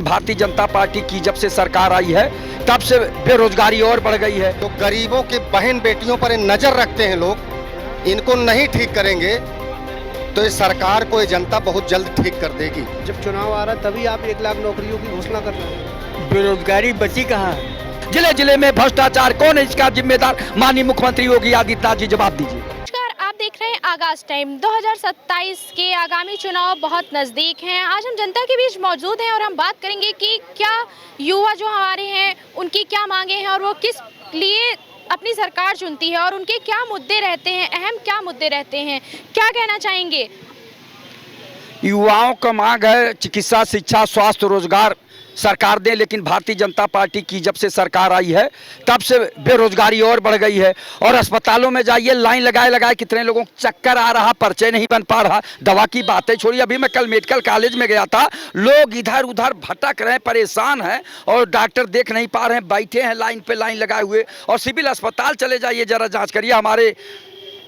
Bharatiya Janata party की जब से सरकार आई है तब से बेरोजगारी और बढ़ गई है। तो गरीबों के बहन बेटियों पर नजर रखते हैं लोग, इनको नहीं ठीक करेंगे तो इस सरकार को ये जनता बहुत जल्द ठीक कर देगी। जब चुनाव आ रहा है तभी आप 1 लाख नौकरियों की घोषणा कर रहे हैं। बेरोजगारी बची कहाँ है? जिले जिले में भ्रष्टाचार, कौन है इसका जिम्मेदार? माननीय मुख्यमंत्री योगी आदित्यनाथ जी जवाब दीजिए। आप देख रहे हैं आगाज टाइम। 2027 के आगामी चुनाव बहुत नज़दीक हैं। आज हम जनता के बीच मौजूद हैं और हम बात करेंगे कि क्या युवा जो हमारे हैं उनकी क्या मांगे हैं और वो किस लिए अपनी सरकार चुनती है और उनके क्या मुद्दे रहते हैं, अहम क्या मुद्दे रहते हैं, क्या कहना चाहेंगे? युवाओं का मांग है चिकित्सा, शिक्षा, स्वास्थ्य, रोजगार सरकार दे, लेकिन भारतीय जनता पार्टी की जब से सरकार आई है तब से बेरोजगारी और बढ़ गई है। और अस्पतालों में जाइए, लाइन लगाए लगाए कितने लोगों को चक्कर आ रहा, पर्चे नहीं बन पा रहा। दवा की बातें छोड़िए, अभी मैं कल मेडिकल कॉलेज में गया था, लोग इधर उधर भटक रहे हैं, परेशान हैं और डॉक्टर देख नहीं पा रहे हैं, बैठे हैं लाइन पे लाइन लगाए हुए। और सिविल अस्पताल चले जाइए, जरा जाँच करिए। हमारे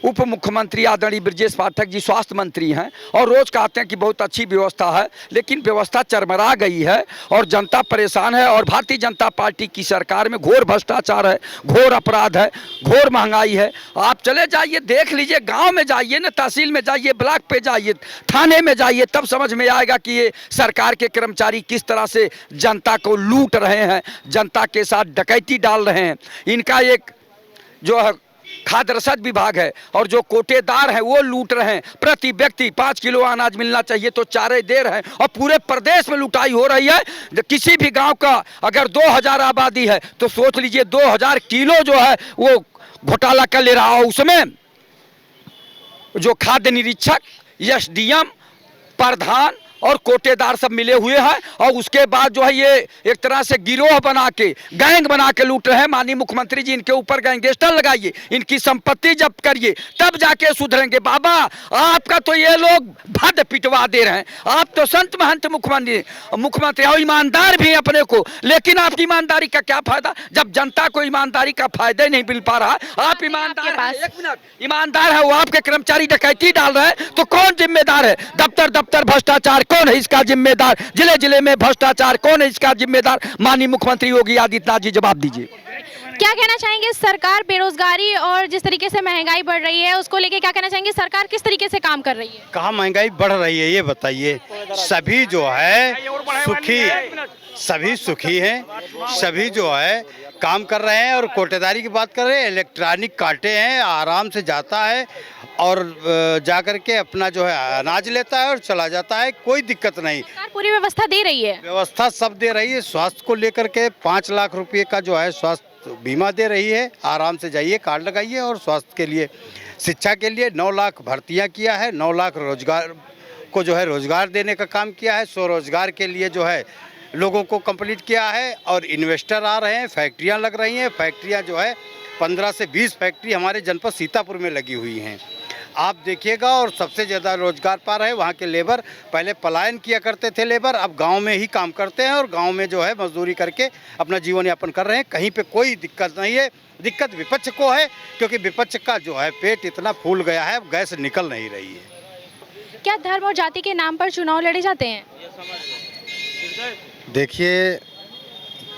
उप मुख्यमंत्री आदरणीय ब्रजेश पाठक जी स्वास्थ्य मंत्री हैं और रोज कहते हैं कि बहुत अच्छी व्यवस्था है, लेकिन व्यवस्था चरमरा गई है और जनता परेशान है। और भारतीय जनता पार्टी की सरकार में घोर भ्रष्टाचार है, घोर अपराध है, घोर महंगाई है। आप चले जाइए, देख लीजिए, गांव में जाइए ना, तहसील में जाइए, ब्लॉक पे जाइए, थाने में जाइए, तब समझ में आएगा कि ये सरकार के कर्मचारी किस तरह से जनता को लूट रहे हैं, जनता के साथ डकैती डाल रहे हैं। इनका एक जो है खाद्य रसद विभाग है और जो कोटेदार हैं वो लूट रहे हैं। प्रति व्यक्ति 5 किलो अनाज मिलना चाहिए तो 4 दे रहे हैं और पूरे प्रदेश में लुटाई हो रही है। किसी भी गांव का अगर 2000 आबादी है तो सोच लीजिए 2000 किलो जो है वो घोटाला कर ले रहा हो। उसमें जो खाद्य निरीक्षक, एसडीएम, प्रधान और कोटेदार सब मिले हुए हैं और उसके बाद जो है ये एक तरह से गिरोह बना के, गैंग बना के लूट रहे हैं। माननीय मुख्यमंत्री जी इनके ऊपर गैंगस्टर लगाइए, इनकी संपत्ति जब्त करिए, तब जाके सुधरेंगे। बाबा आपका तो ये लोग भद पिटवा दे रहे हैं। आप तो संत महंत मुख्यमंत्री और ईमानदार भी हैं अपने को, लेकिन आपकी ईमानदारी का क्या फायदा जब जनता को ईमानदारी का फायदा ही नहीं मिल पा रहा। आप ईमानदार हैं, एक मिनट, ईमानदार है वो, आपके कर्मचारी डकैती डाल रहे हैं तो कौन जिम्मेदार है? दफ्तर दफ्तर भ्रष्टाचार, कौन है इसका जिम्मेदार? जिले जिले में भ्रष्टाचार, कौन है इसका जिम्मेदार? माननीय मुख्यमंत्री योगी आदित्यनाथ जी जवाब दीजिए। क्या कहना चाहेंगे? सरकार बेरोजगारी और जिस तरीके से महंगाई बढ़ रही है उसको लेके क्या कहना चाहेंगे? सरकार किस तरीके से काम कर रही है? कहाँ महंगाई बढ़ रही है ये बताइए। सभी जो है सुखी, सभी सुखी हैं, सभी जो है काम कर रहे हैं। और कोटेदारी की बात कर रहे हैं, इलेक्ट्रॉनिक कांटे हैं, आराम से जाता है और जाकर के अपना जो है अनाज लेता है और चला जाता है, कोई दिक्कत नहीं। सरकार पूरी व्यवस्था दे रही है, व्यवस्था सब दे रही है। स्वास्थ्य को लेकर के 5 लाख रुपए का जो है स्वास्थ्य बीमा दे रही है। आराम से जाइए, कार्ड लगाइए। और स्वास्थ्य के लिए, शिक्षा के लिए 9 लाख भर्तियाँ किया है, 9 लाख रोजगार को जो है रोजगार देने का काम किया है। स्वरोजगार के लिए जो है लोगों को कंप्लीट किया है और इन्वेस्टर आ रहे हैं, फैक्ट्रियां लग रही हैं। फैक्ट्रियां जो है 15 से 20 फैक्ट्री हमारे जनपद सीतापुर में लगी हुई हैं, आप देखिएगा। और सबसे ज़्यादा रोजगार पा रहे हैं वहाँ के लेबर। पहले पलायन किया करते थे लेबर, अब गांव में ही काम करते हैं और गांव में जो है मजदूरी करके अपना जीवन यापन कर रहे हैं। कहीं पे कोई दिक्कत नहीं है। दिक्कत विपक्ष को है, क्योंकि विपक्ष का जो है पेट इतना फूल गया है, गैस निकल नहीं रही है। क्या धर्म और जाति के नाम पर चुनाव लड़े जाते हैं? देखिए,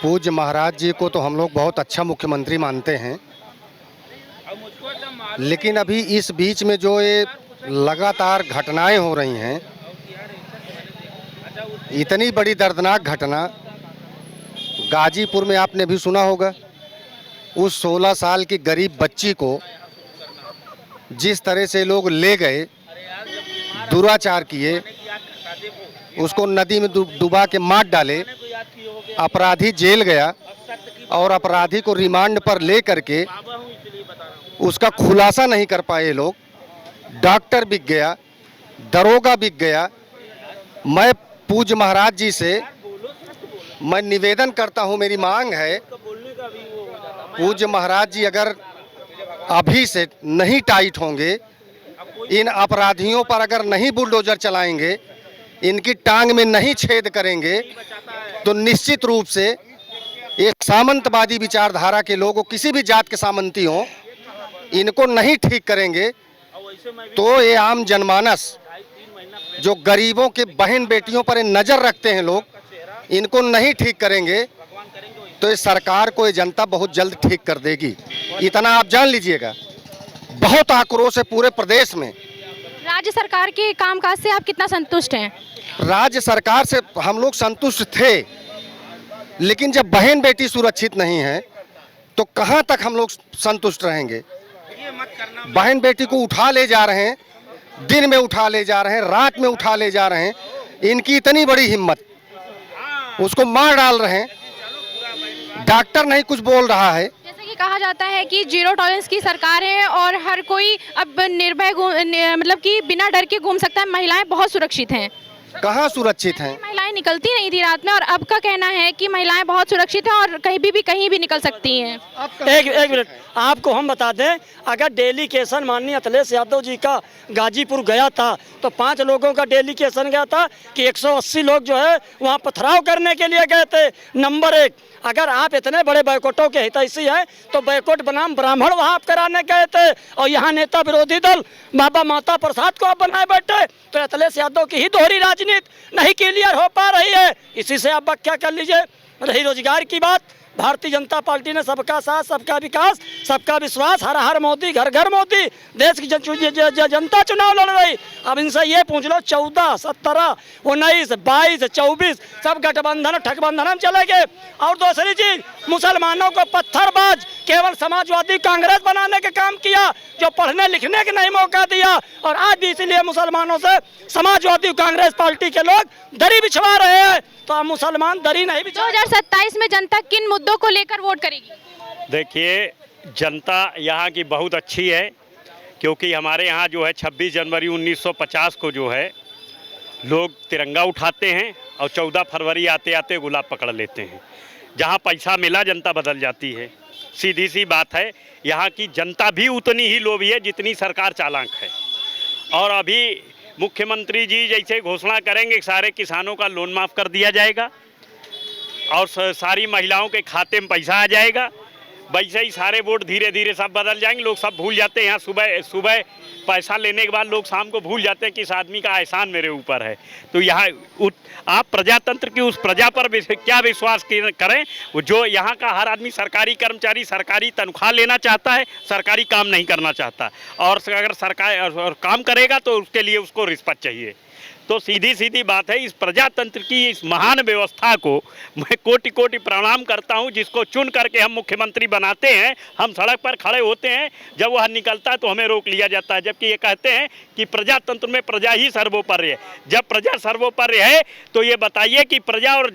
पूज्य महाराज जी को तो हम लोग बहुत अच्छा मुख्यमंत्री मानते हैं, लेकिन अभी इस बीच में जो ये लगातार घटनाएं हो रही हैं, इतनी बड़ी दर्दनाक घटना गाजीपुर में आपने भी सुना होगा। उस 16 साल की गरीब बच्ची को जिस तरह से लोग ले गए, दुराचार किए, उसको नदी में डुबा के मार डाले, अपराधी जेल गया और अपराधी को रिमांड पर ले करके उसका खुलासा नहीं कर पाए लोग। डॉक्टर बिक गया, दरोगा बिक गया। मैं पूज्य महाराज जी से मैं निवेदन करता हूं, मेरी मांग है, पूज्य महाराज जी अगर अभी से नहीं टाइट होंगे, इन अपराधियों पर अगर नहीं बुलडोजर चलाएंगे, इनकी टांग में नहीं छेद करेंगे, तो निश्चित रूप से एक सामंतवादी विचारधारा के लोग, किसी भी जात के सामंती हों, इनको नहीं ठीक करेंगे तो ये आम जनमानस जो गरीबों के बहन बेटियों पर नजर रखते हैं लोग, इनको नहीं ठीक करेंगे तो इस सरकार को ये जनता बहुत जल्द ठीक कर देगी, इतना आप जान लीजिएगा। बहुत आक्रोश है पूरे प्रदेश में। राज्य सरकार के कामकाज से आप कितना संतुष्ट हैं? राज्य सरकार से हम लोग संतुष्ट थे, लेकिन जब बहन बेटी सुरक्षित नहीं है तो कहां तक हम लोग संतुष्ट रहेंगे। बहन बेटी को उठा ले जा रहे हैं, दिन में उठा ले जा रहे हैं, रात में उठा ले जा रहे हैं, इनकी इतनी बड़ी हिम्मत, उसको मार डाल रहे हैं। डॉक्टर नहीं कुछ बोल रहा है। जैसे कि कहा जाता है कि जीरो टॉलरेंस की सरकार है और हर कोई अब निर्भय मतलब कि बिना डर के घूम सकता है, महिलाएं बहुत सुरक्षित हैं। कहाँ सुरक्षित हैं? महिलाएं निकलती नहीं थी रात में और अब का कहना है कि महिलाएं बहुत सुरक्षित हैं और कहीं भी निकल सकती हैं। एक मिनट आपको हम बता दें, अगर डेलीकेशन माननीय अखिलेश यादव जी का गाजीपुर गया था तो 5 लोगों का डेलीकेशन गया था कि 180 लोग जो है वहाँ पथराव करने के लिए गए थे। नंबर 1, अगर आप इतने बड़े बैकोटों के हितैषी हैं तो बैकोट बनाम ब्राह्मण वहाँ आप कराने गए थे और यहाँ नेता विरोधी दल बाबा माता प्रसाद को आप बनाए बैठे। तो अखिलेश यादव की ही दोहरी राजनीति नहीं क्लियर हो पा रही है। इसी से आप व्याख्या कर लीजिए। रही रोजगार की बात, भारतीय जनता पार्टी ने सबका साथ, सबका विकास, सबका विश्वास, हर हर मोदी, घर घर मोदी, देश की जनता चुनाव लड़ रही। अब इनसे ये पूछ लो 14, 17, 19, 22, 24 सब गठबंधन ठगबंधन में चले गए। और दूसरी चीज, मुसलमानों को पत्थरबाज केवल समाजवादी कांग्रेस बनाने का काम किया, जो पढ़ने लिखने का नहीं मौका दिया। और आज भी इसीलिए मुसलमानों से समाजवादी कांग्रेस पार्टी के लोग दरी बिछवा रहे हैं। तो हम मुसलमान दरी नहीं बिछा। 2027 में जनता किन मुद्दों को लेकर वोट करेगी? देखिए, जनता यहाँ की बहुत अच्छी है, क्योंकि हमारे यहाँ जो है 26 जनवरी 1950 को जो है लोग तिरंगा उठाते हैं और 14 फरवरी आते आते गुलाब पकड़ लेते हैं। जहाँ पैसा मिला जनता बदल जाती है, सीधी सी बात है। यहाँ की जनता भी उतनी ही लोभी है जितनी सरकार चालाक है। और अभी मुख्यमंत्री जी जैसे घोषणा करेंगे सारे किसानों का लोन माफ़ कर दिया जाएगा और सारी महिलाओं के खाते में पैसा आ जाएगा, वैसे ही सारे वोट धीरे धीरे सब बदल जाएंगे। लोग सब भूल जाते हैं, यहाँ सुबह पैसा लेने के बाद लोग शाम को भूल जाते हैं कि इस आदमी का एहसान मेरे ऊपर है। तो यहाँ आप प्रजातंत्र की उस प्रजा पर क्या विश्वास करें जो यहाँ का हर आदमी सरकारी कर्मचारी सरकारी तनख्वाह लेना चाहता है, सरकारी काम नहीं करना चाहता। और अगर सरकार और काम करेगा तो उसके लिए उसको रिश्वत चाहिए। तो सीधी सीधी बात है, इस प्रजातंत्र की इस महान व्यवस्था को मैं कोटि कोटि प्रणाम करता हूं, जिसको चुन करके हम मुख्यमंत्री बनाते हैं। हम सड़क पर खड़े होते हैं, जब वह निकलता है तो हमें रोक लिया जाता है, जबकि ये कहते हैं कि प्रजातंत्र में प्रजा ही सर्वोपरि है। जब प्रजा सर्वोपरि है तो ये बताइए कि प्रजा और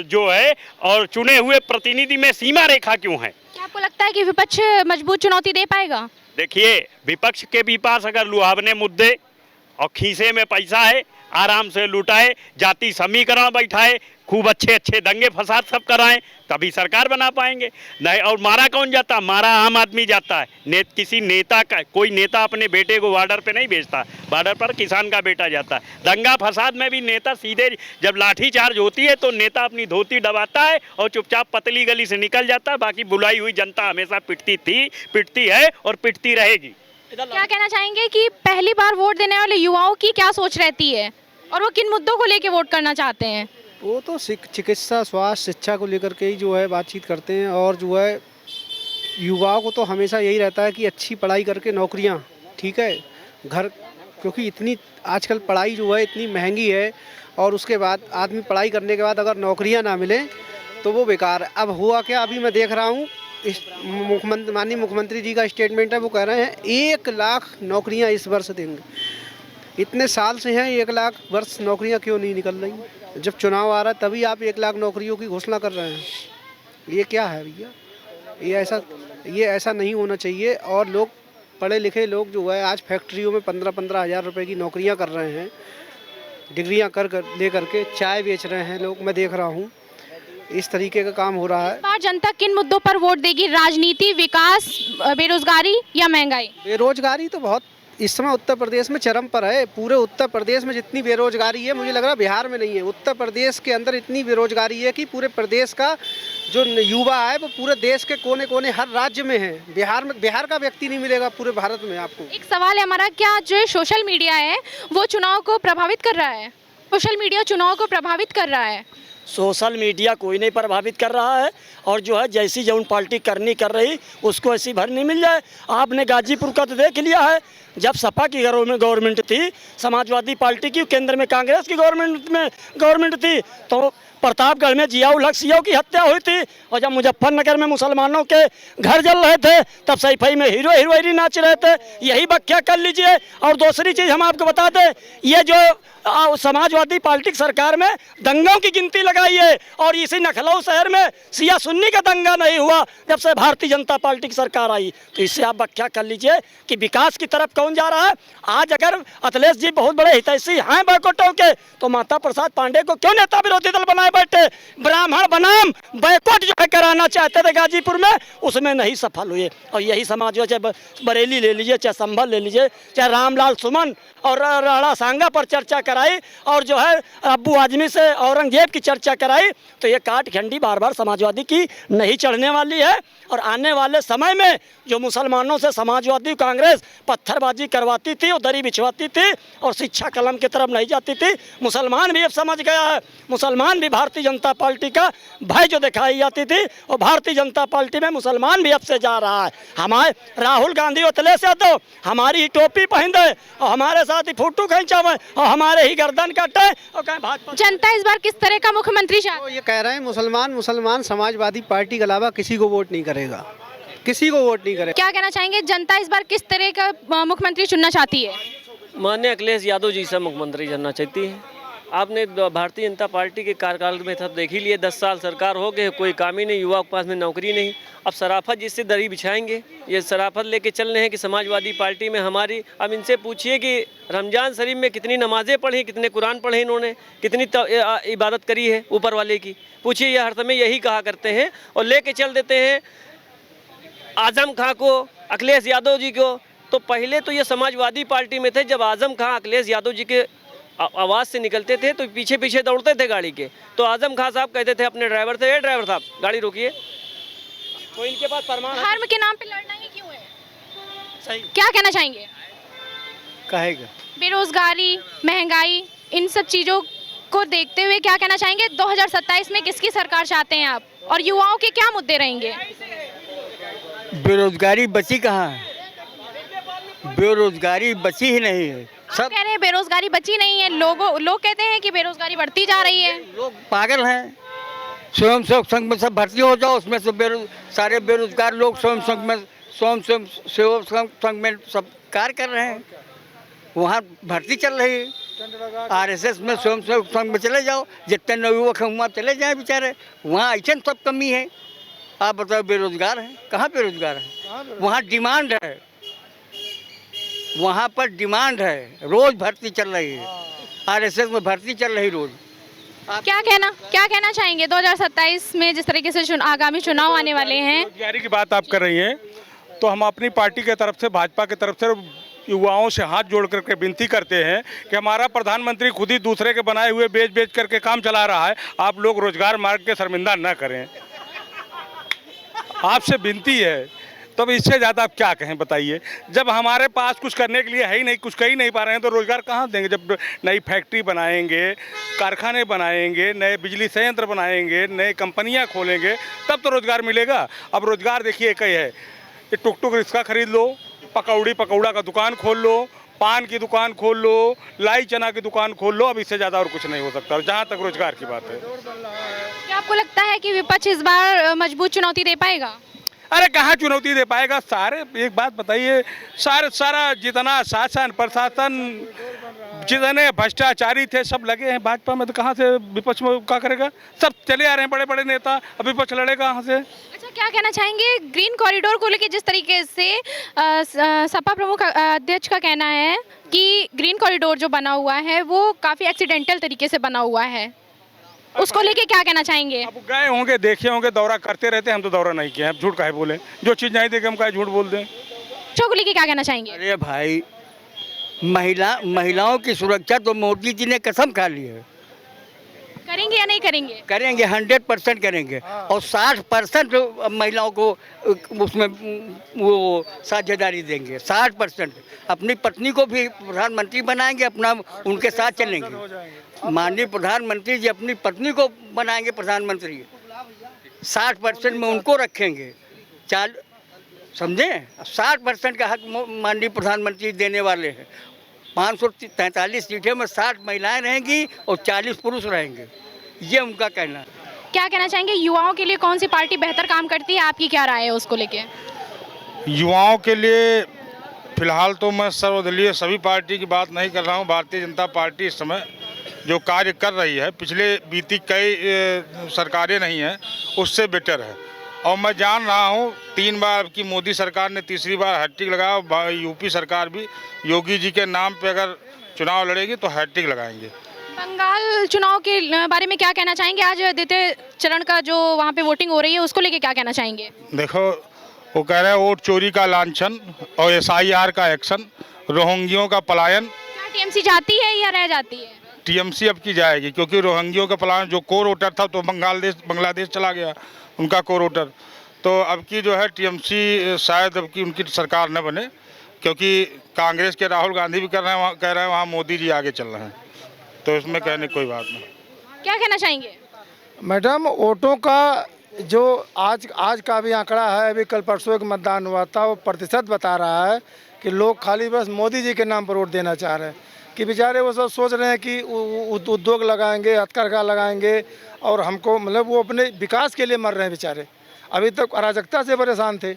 जो है और चुने हुए प्रतिनिधि में सीमा रेखा क्यों है? क्या आपको लगता है कि विपक्ष मजबूत चुनौती दे पाएगा? देखिए, विपक्ष के भी पास अगर लुहावने मुद्दे और खीसे में पैसा है, आराम से लुटाए, जाति समीकरण बैठाए, खूब अच्छे अच्छे दंगे फसाद सब कराएं, तभी सरकार बना पाएंगे। नहीं, और मारा कौन जाता? मारा आम आदमी जाता है। किसी नेता का, कोई नेता अपने बेटे को बॉर्डर पे नहीं भेजता, बॉर्डर पर किसान का बेटा जाता है। दंगा फसाद में भी नेता सीधे, जब लाठी चार्ज होती है तो नेता अपनी धोती दबाता है और चुपचाप पतली गली से निकल जाता है। बाकी बुलाई हुई जनता हमेशा पिटती थी, पिटती है और पिटती रहेगी। क्या कहना चाहेंगे कि पहली बार वोट देने वाले युवाओं की क्या सोच रहती है और वो किन मुद्दों को लेके वोट करना चाहते हैं? वो तो चिकित्सा, स्वास्थ्य, शिक्षा को लेकर के ही जो है बातचीत करते हैं। और जो है युवाओं को तो हमेशा यही रहता है कि अच्छी पढ़ाई करके नौकरियां, ठीक है, घर, क्योंकि इतनी आजकल पढ़ाई जो है इतनी महंगी है और उसके बाद आदमी पढ़ाई करने के बाद अगर नौकरियां ना मिले तो वो बेकार है। अब हुआ क्या, अभी मैं देख रहा हूँ माननीय मुख्यमंत्री जी का स्टेटमेंट है, वो कह रहे हैं 1 लाख नौकरियां इस वर्ष देंगे। इतने साल से हैं 1 लाख वर्ष नौकरियां क्यों नहीं निकल रही? जब चुनाव आ रहा है तभी आप 1 लाख नौकरियों की घोषणा कर रहे हैं। ये क्या है भैया? ये ऐसा नहीं होना चाहिए। और लोग, पढ़े लिखे लोग जो है आज फैक्ट्रियों में 15-15 हज़ार रुपये की नौकरियां कर रहे हैं, डिग्रियां कर ले करके चाय बेच रहे हैं लोग, मैं देख रहा हूँ इस तरीके का काम हो रहा है। बार जनता किन मुद्दों पर वोट देगी? राजनीति, विकास, बेरोजगारी या महंगाई? बेरोजगारी तो बहुत इस समय उत्तर प्रदेश में चरम पर है। पूरे उत्तर प्रदेश में जितनी बेरोजगारी है, मुझे लग रहा है बिहार में नहीं है, उत्तर प्रदेश के अंदर इतनी बेरोजगारी है कि पूरे प्रदेश का जो युवा है वो पूरे देश के कोने कोने हर राज्य में है। बिहार का व्यक्ति नहीं मिलेगा पूरे भारत में आपको। एक सवाल है हमारा, क्या जो सोशल मीडिया है वो चुनाव को प्रभावित कर रहा है? सोशल मीडिया चुनाव को प्रभावित कर रहा है? सोशल मीडिया कोई नहीं प्रभावित कर रहा है और जो है जैसी जौन पार्टी करनी कर रही उसको ऐसी भर नहीं मिल जाए। आपने गाजीपुर का तो देख लिया है, जब सपा की गवर्नमेंट थी, समाजवादी पार्टी की, केंद्र में कांग्रेस की गवर्नमेंट थी, तो प्रतापगढ़ में जियाउल हक सियाओं की हत्या हुई थी, और जब मुजफ्फरनगर में मुसलमानों के घर जल रहे थे तब सैफई में हीरो हीरोइनी नाच रहे थे। यही व्याख्या कर लीजिए। और दूसरी चीज़ हम आपको बता दें, ये जो समाजवादी पार्टी की सरकार में दंगों की गिनती लगाई है, और इसी लखनऊ शहर में सिया सुन्नी का दंगा नहीं हुआ जब से भारतीय जनता पार्टी की सरकार आई। तो इससे आप व्याख्या कर लीजिए कि विकास की तरफ कौन जा रहा है। आज अगर अखिलेश जी बहुत बड़े हितैषी हैं बैकवर्टों के, तो माता प्रसाद पांडे को क्यों नेता विरोधी दल बनाए बैठे? ब्राह्मण बनाम बैकवर्ट जो है कराना चाहते थे गाजीपुर में, उसमें नहीं सफल हुए। और यही समाज, चाहे बरेली ले लीजिए, चाहे संभल ले लीजिए, चाहे रामलाल सुमन और राणा सांगा पर चर्चा कराई, और जो है अब्बू आजमी से औरंगजेब की चर्चा कराई, तो ये काट खंडी बार बार समाजवादी की नहीं चढ़ने वाली है। और आने वाले समय में जो मुसलमानों से समाजवादी कांग्रेस पत्थरबाजी करवाती थी और दरी बिछवाती थी और शिक्षा कलम की तरफ नहीं जाती थी, मुसलमान भी अब समझ गया है। मुसलमान भी भारतीय जनता पार्टी का भय जो दिखाई जाती थी, और भारतीय जनता पार्टी में मुसलमान भी अब से जा रहा है। हमारे राहुल गांधी और अखिलेश यादव हमारी ही टोपी पहन दे और हमारे साथ ही फोटो खींचावे और हमारे ही गर्दन काटे और कहें भाजपा। जनता इस बार किस तरह का मुख्यमंत्री चाहती तो ये कह रहे हैं मुसलमान समाजवादी पार्टी के अलावा किसी को वोट नहीं करेगा, किसी को वोट नहीं करेगा। क्या कहना चाहेंगे, जनता इस बार किस तरह का मुख्यमंत्री चुनना चाहती है? माननीय अखिलेश यादव जी से मुख्यमंत्री बनना चाहती है। आपने भारतीय जनता पार्टी के कार्यकाल में सब देख ही लिए, 10 साल सरकार हो गए, कोई काम ही नहीं, युवा के पास में नौकरी नहीं। अब शराफत जिससे दरी बिछाएंगे, ये शराफत लेके चल रहे हैं कि समाजवादी पार्टी में हमारी। अब इनसे पूछिए कि रमजान शरीफ में कितनी नमाजें पढ़ी, कितने कुरान पढ़े इन्होंने, कितनी इबादत करी है ऊपर वाले की, पूछिए। ये हर समय यही कहा करते हैं और लेके चल देते हैं आजम खां को, अखिलेश यादव जी को। तो पहले तो ये समाजवादी पार्टी में थे, जब आजम खां अखिलेश यादव जी के आवाज़ से निकलते थे तो पीछे पीछे दौड़ते थे गाड़ी के। तो आजम खां साहब कहते थे अपने ड्राइवर से, ड्राइवर साहब गाड़ी रोकिए। तो इनके पास प्रमाण धर्म के नाम पे लड़ना ही क्यों है? सही। क्या कहना चाहेंगे? कहेगा बेरोजगारी, महंगाई, इन सब चीजों को देखते हुए क्या कहना चाहेंगे? 2027 में किसकी सरकार चाहते हैं आप, और युवाओं के क्या मुद्दे रहेंगे? बेरोजगारी बची कहाँ है? बेरोजगारी बची ही नहीं है। सब कह रहे हैं बेरोजगारी बची नहीं है, लोग कहते हैं कि बेरोजगारी बढ़ती जा रही है। लोग पागल हैं। स्वयं सेवक संघ में सब भर्ती हो जाओ, उसमें से सारे बेरोजगार लोग स्वयं सेवक संघ में सब कार्य कर रहे हैं, वहाँ भर्ती चल रही है। RSS में स्वयं सेवक संघ में चले जाओ, जितने नवयुवक हैं वहाँ चले जाएं बेचारे, वहाँ ऐसे सब कमी है। आप बताओ बेरोजगार है? कहाँ बेरोजगार है? वहाँ डिमांड है, वहाँ पर डिमांड है, रोज भर्ती चल रही है, RSS में भर्ती चल रही रोज। क्या कहना चाहेंगे 2027 में जिस तरीके से आगामी चुनाव आने वाले हैं? बेरोजगारी की बात आप कर रही हैं, तो हम अपनी पार्टी के तरफ से, भाजपा की तरफ से युवाओं से हाथ जोड़ करके विनती करते हैं कि हमारा प्रधानमंत्री खुद ही दूसरे के बनाए हुए बेच करके काम चला रहा है, आप लोग रोजगार मार्ग के शर्मिंदा न करें। आपसे विनती है। तब इससे ज़्यादा आप क्या कहें बताइए? जब हमारे पास कुछ करने के लिए है ही नहीं, कुछ कर ही नहीं पा रहे हैं, तो रोज़गार कहाँ देंगे? जब नई फैक्ट्री बनाएंगे, कारखाने बनाएंगे, नए बिजली संयंत्र बनाएंगे, नए कंपनियां खोलेंगे, तब तो रोज़गार मिलेगा। अब रोज़गार देखिए एक ही है, ये टुक रिक्शा खरीद लो, पकौड़ा का दुकान खोल लो, पान की दुकान खोल लो, लाई चना की दुकान खोल लो, अब इससे ज़्यादा और कुछ नहीं हो सकता जहाँ तक रोज़गार की बात है। क्या आपको लगता है कि विपक्ष इस बार मजबूत चुनौती दे पाएगा? अरे कहाँ चुनौती दे पाएगा? सारे, एक बात बताइए, सारा जितना शासन प्रशासन, जितने भ्रष्टाचारी थे सब लगे हैं भाजपा में, तो कहाँ से विपक्ष में क्या करेगा? सब चले आ रहे हैं बड़े बड़े नेता, अब विपक्ष लड़ेगा कहाँ से? अच्छा, क्या कहना चाहेंगे ग्रीन कॉरिडोर को लेकर? जिस तरीके से सपा प्रमुख अध्यक्ष का कहना है कि ग्रीन कॉरिडोर जो बना हुआ है वो काफ़ी एक्सीडेंटल तरीके से बना हुआ है, उसको लेके क्या कहना चाहेंगे? अब गए होंगे, देखे होंगे, दौरा करते रहते हैं, हम तो दौरा नहीं किया, हम झूठ काहे बोले? जो चीज़ नहीं देखे हम काहे झूठ बोल दें? को लेके क्या कहना चाहेंगे? अरे भाई, महिलाओं की सुरक्षा तो मोदी जी ने कसम खा ली है करेंगे या नहीं करेंगे? करेंगे, 100% करेंगे। और 60% महिलाओं को उसमें वो साझेदारी देंगे। 60% अपनी पत्नी को भी प्रधानमंत्री बनाएंगे, अपना उनके साथ चलेंगे। माननीय प्रधानमंत्री जी अपनी पत्नी को बनाएंगे प्रधानमंत्री, 60% में उनको रखेंगे। समझे? 60% का हक माननीय प्रधानमंत्री देने वाले हैं। 543 सीटें में 60 महिलाएं रहेंगी और 40 पुरुष रहेंगे, ये उनका कहना है। क्या कहना चाहेंगे, युवाओं के लिए कौन सी पार्टी बेहतर काम करती है, आपकी क्या राय है उसको लेके? युवाओं के लिए फिलहाल तो मैं सर्वदलीय सभी पार्टी की बात नहीं कर रहा हूँ। भारतीय जनता पार्टी इस समय जो कार्य कर रही है, पिछले बीती कई सरकारें नहीं हैं, उससे बेटर है। और मैं जान रहा हूँ 3 बार की मोदी सरकार ने, तीसरी बार हैट्रिक लगाया। यूपी सरकार भी योगी जी के नाम पे अगर चुनाव लड़ेगी तो हैट्रिक लगाएंगे। बंगाल चुनाव के बारे में क्या कहना चाहेंगे? आज द्वितीय चरण का जो वहाँ पे वोटिंग हो रही है उसको लेके क्या कहना चाहेंगे? देखो, वो कह रहे हैं वोट चोरी का लांछन और SIR का एक्शन, रोहिंग्यों का पलायन। क्या टीएमसी जाती है या रह जाती है? टीएमसी अब की जाएगी, क्योंकि रोहिंग्यों का पलायन, जो कोर वोटर था तो बांग्लादेश चला गया उनका कोर वोटर। तो अब की जो है टीएमसी शायद अब की उनकी सरकार न बने, क्योंकि कांग्रेस के राहुल गांधी भी कह रहे हैं वहाँ मोदी जी आगे चल रहे हैं, तो इसमें कहने कोई बात नहीं। क्या कहना चाहेंगे? मैडम, वोटों का जो आज का भी आंकड़ा है, अभी कल परसों एक मतदान हुआ था, वो प्रतिशत बता रहा है कि लोग खाली बस मोदी जी के नाम पर वोट देना चाह रहे हैं। कि बेचारे वो सब सोच रहे हैं कि उद्योग लगाएंगे, हथकरघा लगाएंगे, और हमको मतलब वो अपने विकास के लिए मर रहे हैं बेचारे। अभी तक अराजकता से परेशान थे,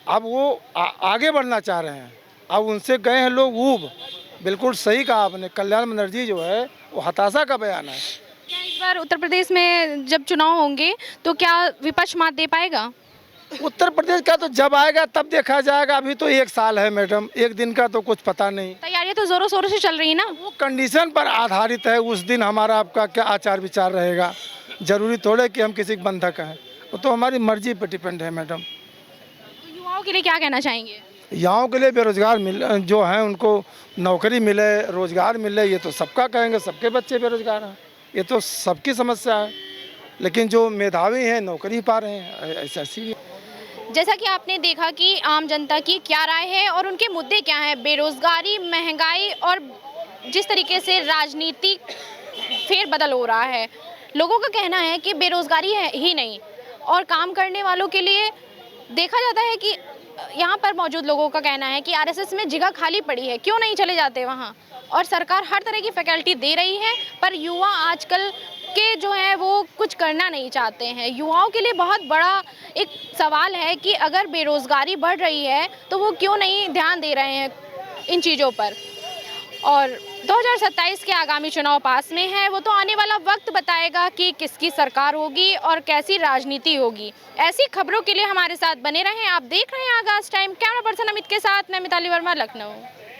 अब वो आगे बढ़ना चाह रहे हैं। अब उनसे गए हैं लोग ऊब। बिल्कुल सही कहा आपने, कल्याण बनर्जी जो है वो हताशा का बयान है। क्या इस बार उत्तर प्रदेश में जब चुनाव होंगे तो क्या विपक्ष मात दे पाएगा? उत्तर प्रदेश का तो जब आएगा तब देखा जाएगा। अभी तो 1 साल है मैडम, एक दिन का तो कुछ पता नहीं। तैयारियां तो जोरों शोरों से चल रही है ना? वो कंडीशन पर आधारित है, उस दिन हमारा आपका क्या आचार विचार रहेगा। जरूरी थोड़े कि हम किसी के बंधक हैं, वो तो हमारी मर्जी पर डिपेंड है मैडम। तो युवाओं के लिए क्या कहना चाहेंगे? युवाओं के लिए बेरोजगार जो हैं उनको नौकरी मिले, रोजगार मिले, ये तो सबका कहेंगे। सबके बच्चे बेरोजगार हैं, ये तो सबकी समस्या है। लेकिन जो मेधावी हैं नौकरी पा रहे हैं, ऐसी। जैसा कि आपने देखा कि आम जनता की क्या राय है और उनके मुद्दे क्या हैं। बेरोजगारी, महंगाई और जिस तरीके से राजनीतिक फेरबदल हो रहा है, लोगों का कहना है कि बेरोजगारी है ही नहीं, और काम करने वालों के लिए देखा जाता है कि यहाँ पर मौजूद लोगों का कहना है कि आरएसएस में जगह खाली पड़ी है, क्यों नहीं चले जाते वहाँ। और सरकार हर तरह की फैकल्टी दे रही है, पर युवा आजकल के जो हैं वो कुछ करना नहीं चाहते हैं। युवाओं के लिए बहुत बड़ा एक सवाल है कि अगर बेरोजगारी बढ़ रही है तो वो क्यों नहीं ध्यान दे रहे हैं इन चीज़ों पर। और 2027 के आगामी चुनाव पास में है, वो तो आने वाला वक्त बताएगा कि किसकी सरकार होगी और कैसी राजनीति होगी। ऐसी खबरों के लिए हमारे साथ बने रहें। आप देख रहे हैं आगाज़ टाइम। कैमरा पर्सन अमित के साथ मैं मिताली वर्मा, लखनऊ।